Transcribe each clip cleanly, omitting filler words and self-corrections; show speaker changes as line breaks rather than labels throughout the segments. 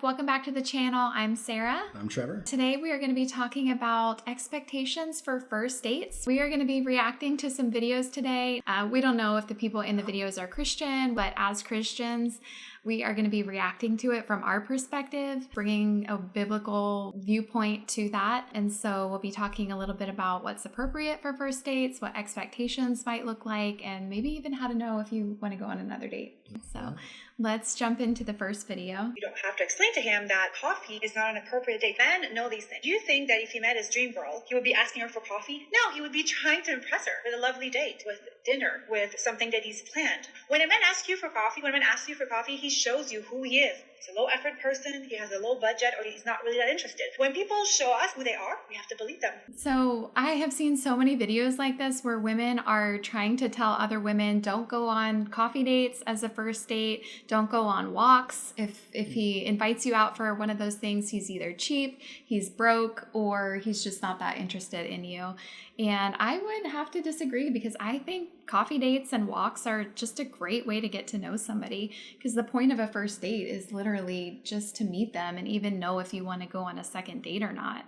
welcome back to the channel. I'm Sarah.
I'm Trevor.
Today we are going to be talking about expectations for first dates. We are going to be reacting to some videos today. We don't know if the people in the videos are Christian, but as Christians, we are going to be reacting to it from our perspective, bringing a biblical viewpoint to that. And so we'll be talking a little bit about what's appropriate for first dates, what expectations might look like, and maybe even how to know if you want to go on another date. So let's jump into the first video.
You don't have to explain to him that coffee is not an appropriate date. Men know these things. Do you think that if he met his dream girl, he would be asking her for coffee? No, he would be trying to impress her with a lovely date, with dinner, with something that he's planned. When a man asks you for coffee, he shows you who he is. He's a low effort person, he has a low budget, or he's not really that interested. When people show us who they are, we have to believe them.
So I have seen so many videos like this where women are trying to tell other women, don't go on coffee dates as a first date, don't go on walks. If he invites you out for one of those things, he's either cheap, he's broke, or he's just not that interested in you. And I would have to disagree because I think coffee dates and walks are just a great way to get to know somebody, because the point of a first date is literally just to meet them and even know if you want to go on a second date or not.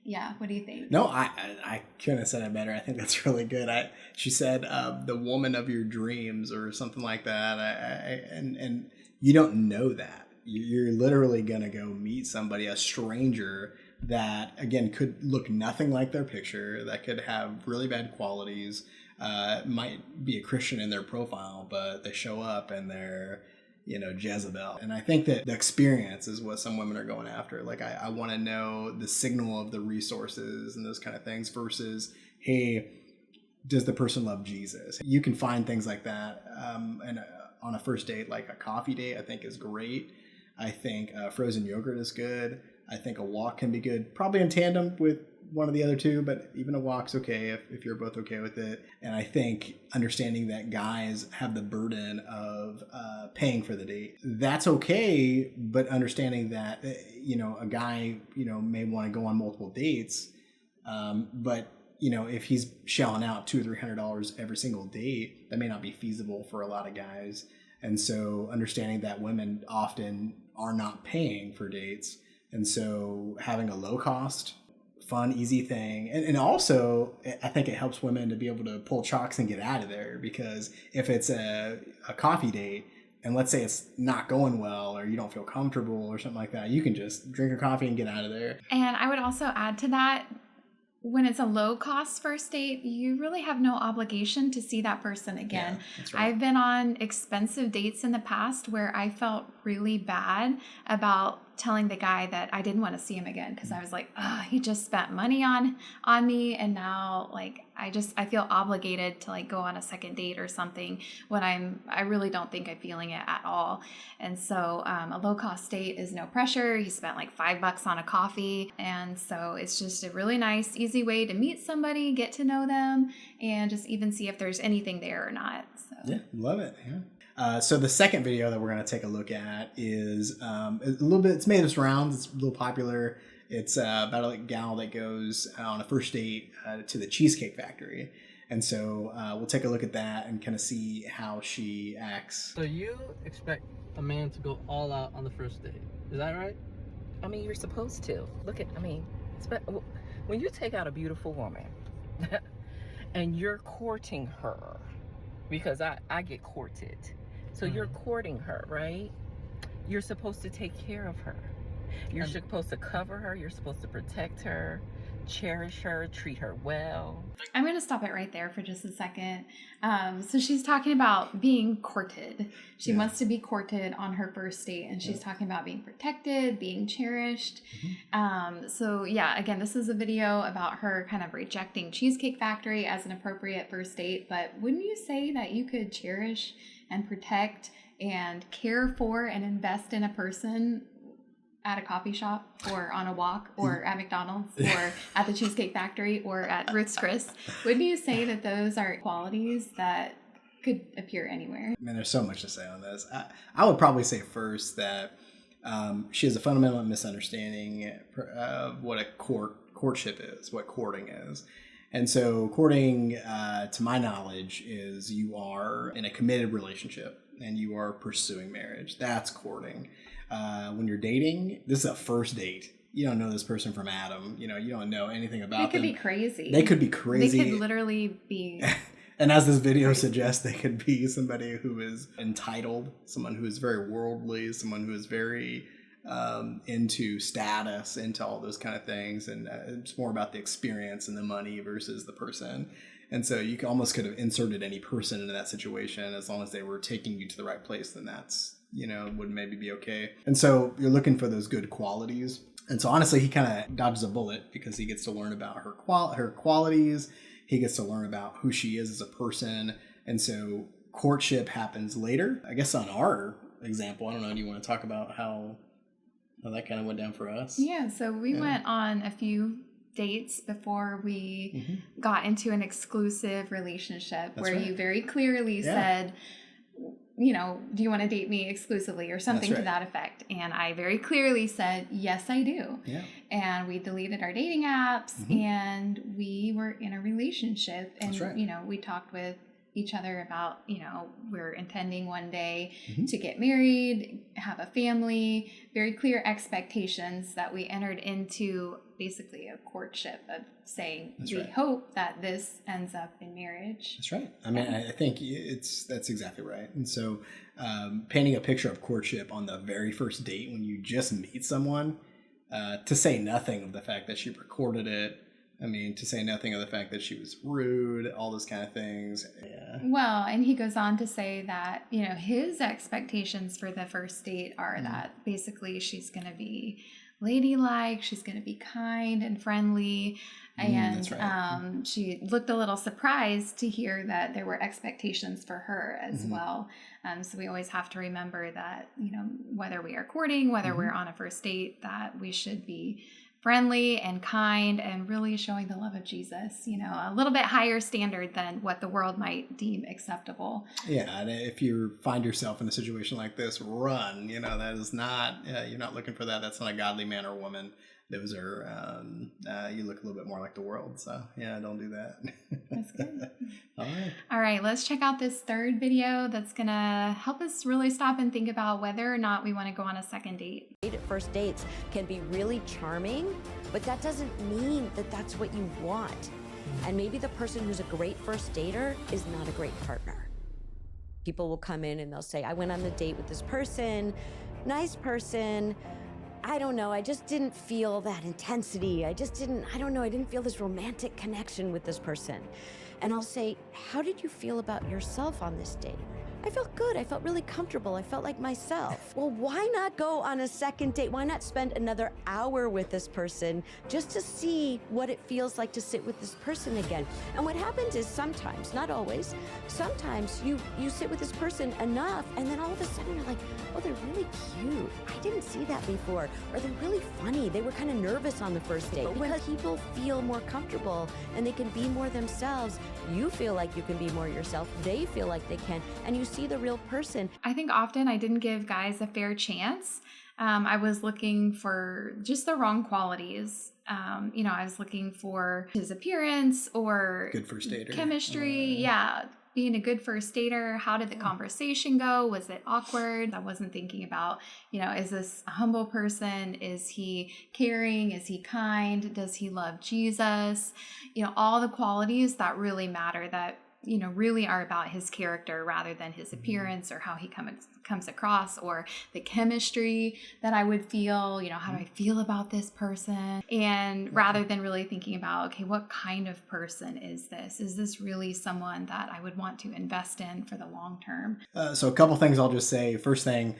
Yeah, what do you think?
No, I couldn't have said it better. I think that's really good. She said the woman of your dreams or something like that. And you don't know that. You're literally going to go meet somebody, a stranger, that, again, could look nothing like their picture, that could have really bad qualities, might be a Christian in their profile, but they show up and they're, Jezebel. And I think that the experience is what some women are going after. Like, I want to know the signal of the resources and those kind of things versus, hey, does the person love Jesus? You can find things like that. And on a first date, like a coffee date, I think is great. I think frozen yogurt is good. I think a walk can be good, probably in tandem with one of the other two, but even a walk's okay if you're both okay with it. And I think understanding that guys have the burden of paying for the date, that's okay, but understanding that, a guy, may want to go on multiple dates, but if he's shelling out $200 or $300 every single date, that may not be feasible for a lot of guys. And so understanding that women often are not paying for dates. And so having a low cost, fun, easy thing. And also, I think it helps women to be able to pull chocks and get out of there, because if it's a coffee date and let's say it's not going well or you don't feel comfortable or something like that, you can just drink a coffee and get out of there.
And I would also add to that, when it's a low cost first date, you really have no obligation to see that person again.
Yeah, that's right.
I've been on expensive dates in the past where I felt really bad about telling the guy that I didn't want to see him again, because I was like, he just spent money on me, and now I feel obligated to go on a second date or something when I really don't think I'm feeling it at all. And so a low cost date is no pressure. He spent $5 on a coffee, and so it's just a really nice, easy way to meet somebody, get to know them, and just even see if there's anything there or not. So
yeah, love it. Yeah. So the second video that we're going to take a look at is it's made its rounds. It's a little popular. It's about a gal that goes on a first date to the Cheesecake Factory. And so we'll take a look at that and kind of see how she acts.
So you expect a man to go all out on the first date. Is that right?
I mean, you're supposed to. When you take out a beautiful woman and you're courting her, because I get courted. So you're courting her, right? You're supposed to take care of her. You're supposed to cover her. You're supposed to protect her, cherish her, treat her well.
I'm going to stop it right there for just a second. So she's talking about being courted. She wants to be courted on her first date, and she's talking about being protected, being cherished. So yeah, again, this is a video about her kind of rejecting Cheesecake Factory as an appropriate first date. But wouldn't you say that you could cherish and protect and care for and invest in a person at a coffee shop or on a walk or at McDonald's or at the Cheesecake Factory or at Ruth's Chris? Wouldn't you say that those are qualities that could appear anywhere?
Man, there's so much to say on this. I would probably say first that she has a fundamental misunderstanding of what a courtship is, what courting is. And so courting, to my knowledge, is you are in a committed relationship and you are pursuing marriage. That's courting. when you're dating, this is a first date. You don't know this person from Adam. You don't know anything about them.
They could be crazy.
They could be crazy.
They could literally be.
And as this video suggests, they could be somebody who is entitled, someone who is very worldly, someone who is very into status, into all those kind of things. And it's more about the experience and the money versus the person. And so you almost could have inserted any person into that situation. As long as they were taking you to the right place, then that's, would maybe be okay. And so you're looking for those good qualities. And so honestly, he kind of dodges a bullet because he gets to learn about her qualities. He gets to learn about who she is as a person. And so courtship happens later. I guess on our example, I don't know, do you want to talk about how that kind of went down for us?
Yeah, so we went on a few dates before we got into an exclusive relationship. That's where right. You very clearly said, do you want to date me exclusively or something to that effect? And I very clearly said, yes, I do. Yeah. And we deleted our dating apps and we were in a relationship. And, that's right. We talked with each other about, we're intending one day to get married, have a family, very clear expectations that we entered into basically a courtship of saying that's we right. hope that this ends up in marriage.
That's right. I mean, I think that's exactly right. And so painting a picture of courtship on the very first date when you just meet someone, to say nothing of the fact that she recorded it, I mean, to say nothing of the fact that she was rude, all those kind of things. Yeah.
Well, and he goes on to say that, his expectations for the first date are that basically she's going to be ladylike, she's going to be kind and friendly. And that's right. She looked a little surprised to hear that there were expectations for her as well. So we always have to remember that, whether we are courting, whether we're on a first date, that we should be friendly and kind and really showing the love of Jesus, a little bit higher standard than what the world might deem acceptable.
Yeah. And if you find yourself in a situation like this, run, that is not, you're not looking for that. That's not a godly man or woman. Those are, you look a little bit more like the world. So yeah, don't do that.
That's good.
All
right. Let's check out this third video that's going to help us really stop and think about whether or not we want to go on a second date.
First dates can be really charming, but that doesn't mean that that's what you want. And maybe the person who's a great first dater is not a great partner. People will come in and they'll say, I went on the date with this person, nice person. I don't know, I just didn't feel that intensity. I didn't feel this romantic connection with this person. And I'll say, how did you feel about yourself on this date? I felt good. I felt really comfortable. I felt like myself. Well, why not go on a second date? Why not spend another hour with this person just to see what it feels like to sit with this person again? And what happens is sometimes, not always, sometimes you sit with this person enough and then all of a sudden you're like, oh, they're really cute. I didn't see that before. Or they're really funny. They were kind of nervous on the first date. But when people feel more comfortable and they can be more themselves, you feel like you can be more yourself. They feel like they can. And you see the real person.
I think often I didn't give guys a fair chance. I was looking for just the wrong qualities. I was looking for his appearance or
good first dater
chemistry. Being a good first dater. How did the conversation go? Was it awkward? I wasn't thinking about, is this a humble person? Is he caring? Is he kind? Does he love Jesus? All the qualities that really matter, that really are about his character rather than his appearance or how he comes across or the chemistry that I would feel, how do I feel about this person? And rather than really thinking about, okay, what kind of person is this? Is this really someone that I would want to invest in for the long term?
So a couple things I'll just say. First thing,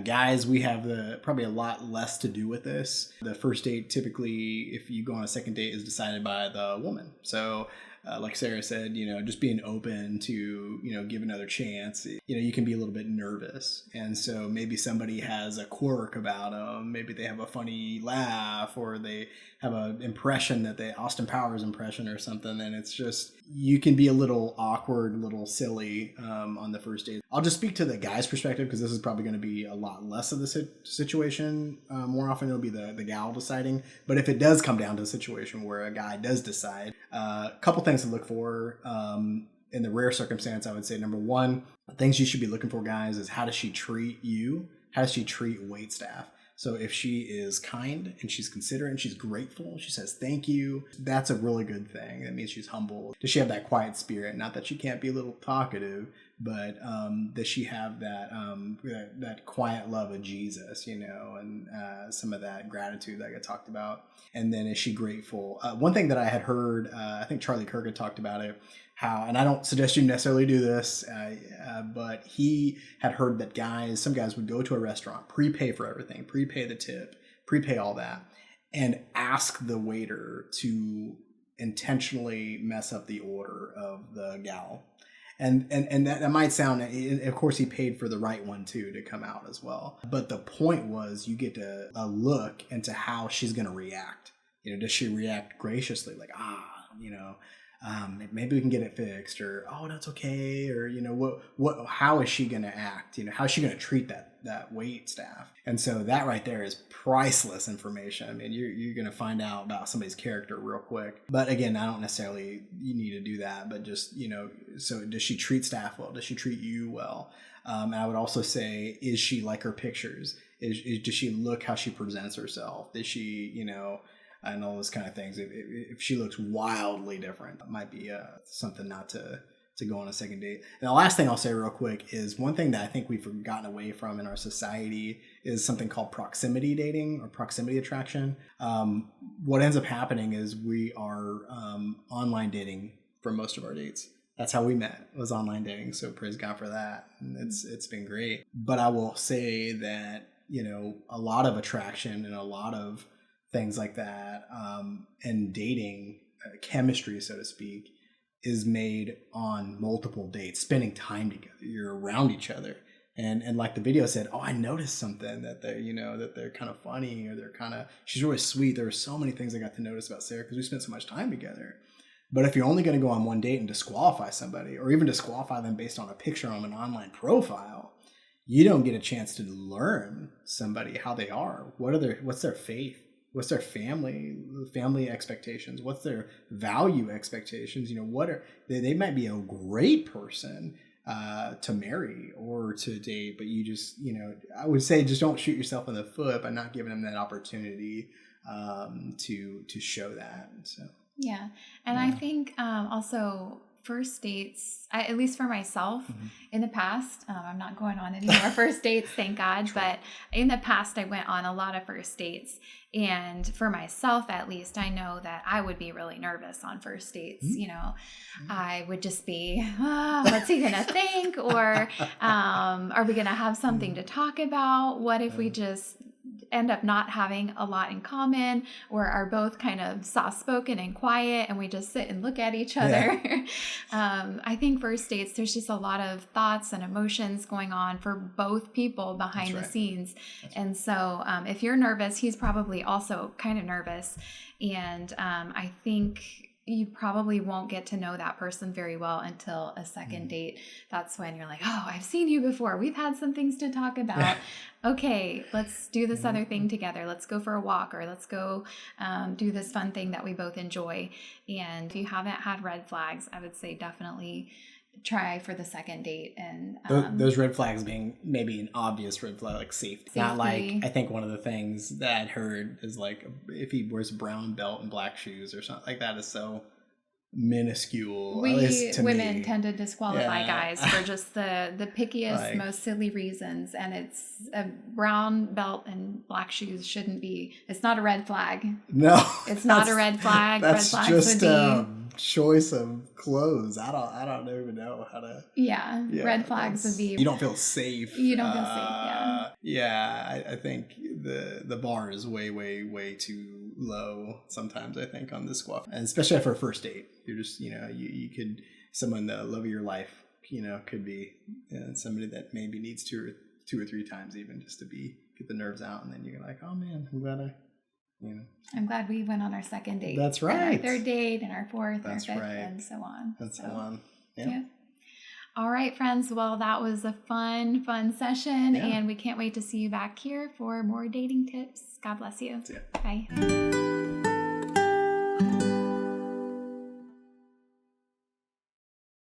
guys, we have probably a lot less to do with this. The first date, typically, if you go on a second date, is decided by the woman. So like Sarah said, just being open to, give another chance. You can be a little bit nervous. And so maybe somebody has a quirk about them. Maybe they have a funny laugh or they have an impression that Austin Powers impression or something. And it's just, you can be a little awkward, a little silly on the first date. I'll just speak to the guy's perspective because this is probably going to be a lot less of the situation. More often it'll be the gal deciding. But if it does come down to a situation where a guy does decide, a couple things to look for. In the rare circumstance, I would say number one, things you should be looking for, guys, is how does she treat you? how does she treat wait staff? So if she is kind and she's considerate and she's grateful, she says thank you, that's a really good thing. That means she's humble. Does she have that quiet spirit? Not that she can't be a little talkative, but does she have that quiet love of Jesus, and some of that gratitude that I talked about? And then is she grateful? One thing that I had heard, I think Charlie Kirk had talked about it, how, and I don't suggest you necessarily do this, but he had heard that some guys would go to a restaurant, prepay for everything, prepay the tip, prepay all that, and ask the waiter to intentionally mess up the order of the gal. And that might sound, of course he paid for the right one too to come out as well. But the point was you get a look into how she's going to react. Does she react graciously? Like, maybe we can get it fixed, or, oh, that's okay. Or, how is she going to act? How is she going to treat that wait staff? And so that right there is priceless information. I mean, you're going to find out about somebody's character real quick. But again, I don't necessarily, you need to do that, but just, so does she treat staff well? Does she treat you well? And I would also say, is she like her pictures? Does she look how she presents herself? Does she, and all those kind of things. If she looks wildly different, it might be something not to go on a second date. And the last thing I'll say real quick is one thing that I think we've gotten away from in our society is something called proximity dating or proximity attraction. What ends up happening is we are online dating for most of our dates. That's how we met, was online dating. So praise God for that. And it's been great. But I will say that, a lot of attraction and a lot of things like that, and dating, chemistry, so to speak, is made on multiple dates, spending time together. You're around each other. And like the video said, oh, I noticed something that they're kind of funny, or she's really sweet. There were so many things I got to notice about Sarah because we spent so much time together. But if you're only going to go on one date and disqualify somebody, or even disqualify them based on a picture on an online profile, you don't get a chance to learn somebody, how they are. What's their faith? What's their family expectations? What's their value expectations? They might be a great person to marry or to date, but you just, I would say just don't shoot yourself in the foot by not giving them that opportunity to show that. So
yeah, and I think also first dates, at least for myself, in the past, I'm not going on any more first dates, thank God, but in the past I went on a lot of first dates, and for myself at least, I know that I would be really nervous on first dates. I would just be, what's he gonna think, or are we gonna have something to talk about? What if we just end up not having a lot in common, or are both kind of soft-spoken and quiet, and we just sit and look at each other? I think first dates, there's just a lot of thoughts and emotions going on for both people behind the scenes. And so if you're nervous, he's probably also kind of nervous. And I think you probably won't get to know that person very well until a second date. That's when you're like, oh, I've seen you before. We've had some things to talk about. Okay, let's do this other thing together. Let's go for a walk, or let's go do this fun thing that we both enjoy. And if you haven't had red flags, I would say definitely try for the second date. And
those red flags being maybe an obvious red flag, like safety. Not like, I think one of the things that I'd heard is like if he wears a brown belt and black shoes or something like that is so minuscule.
Women tend to disqualify guys for just the pickiest, most silly reasons, and it's a brown belt and black shoes shouldn't be. It's not a red flag.
No,
it's not a red flag.
That's
red flags
just
would be
choice of clothes. I don't even know how to.
Yeah, red flags would be.
You don't feel safe.
You don't feel safe.
Yeah, I think the bar is way too low sometimes, I think, on this squad, and especially for a first date. You're just, you could, someone, the love of your life, could be somebody that maybe needs two or three times even just to get the nerves out, and then you're like, oh man, I'm glad I'm glad
we went on our second date.
That's right.
And our third date and our fourth, and our fifth, and so on.
And so on. Yeah.
All right, friends. Well, that was a fun session, and we can't wait to see you back here for more dating tips. God bless you.
See ya.
Bye.